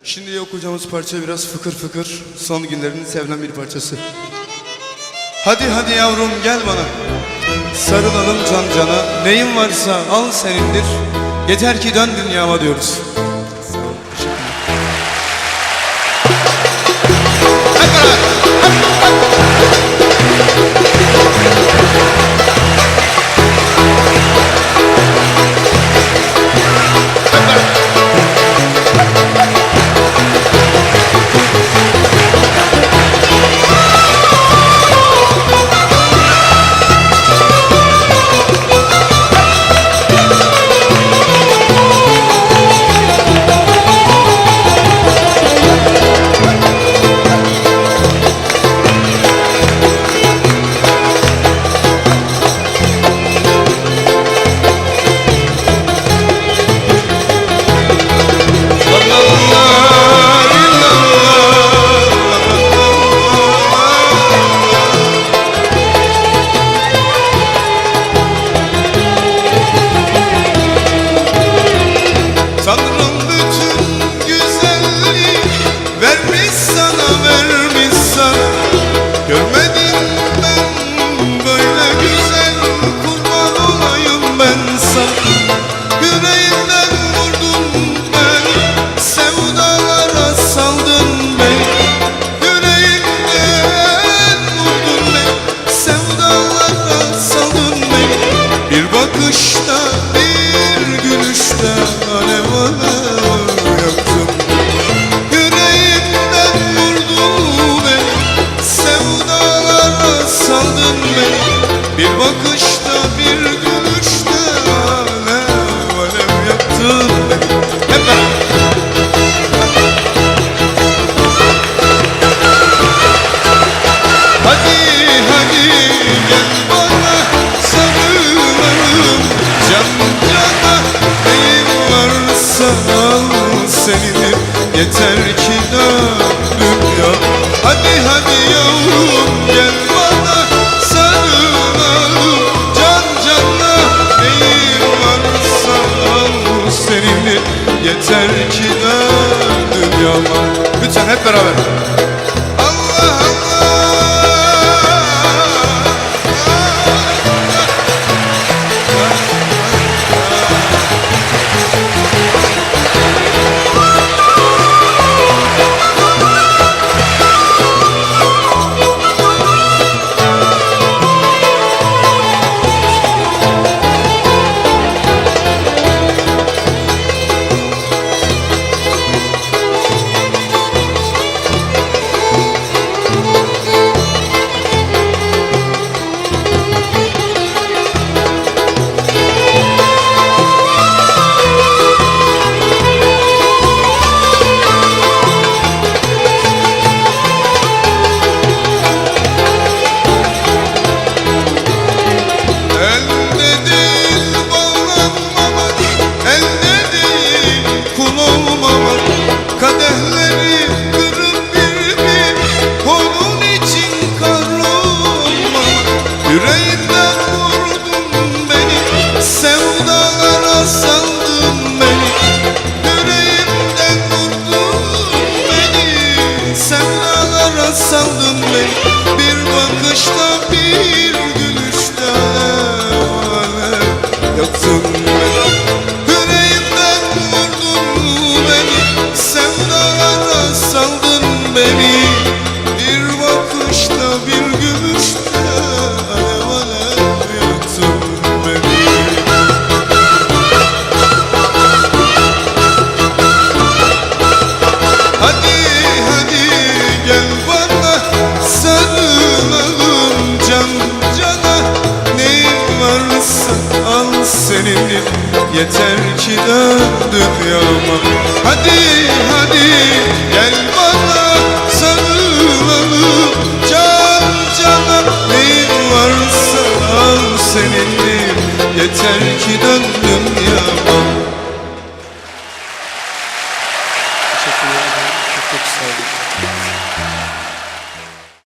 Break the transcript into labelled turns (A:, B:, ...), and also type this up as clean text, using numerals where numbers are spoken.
A: Şimdi okuyacağımız parça biraz fıkır fıkır, son günlerinin sevilen bir parçası. Hadi hadi yavrum gel bana, sarılalım can cana, neyin varsa al senindir, yeter ki dön dünyama diyoruz. Tanrım bütün güzelliği vermiş sana, vermiş sana. Görmedim ben böyle güzel, kurban olayım ben sana. Yüreğimden vurdun beni, sevdalara saldın beni. Yüreğimden vurdun beni, sevdalara saldın beni. Bir bakışta, bir gülüşte alev alev yaktın. Yüreğimden vurdun beni, sevdalara saldın beni. Bir bakışta, bir gülüşte alev alev yaktın beni. Hep beraber. Hadi hadi gel bana, sarılalım can cana, neyin varsa al senindir, yeter ki dön dünya. Hadi hadi yavrum gel bana, sarılalım can cana, neyin varsa al senindir, yeter ki dön dünyama. Lütfen hep beraber. Allah Allah. Kadehleri kırıp bir bir onun için kahrolma. Yüreğimden vurdun beni, sevdalara saldın beni. Yüreğimden vurdun beni, sevdalara saldın beni. Bir bakışta, bir gülüşte alev alev yaktın beni. Yüreğimden vurdun beni, sevdalara saldın beni. Bir bakışta, bir gülüşte alev alev yaktın beni. Hadi hadi gel bana, sarılalım can cana, neyin varsa al senindir, yeter ki dön dünyama. Hadi hadi gel bana, sarılalım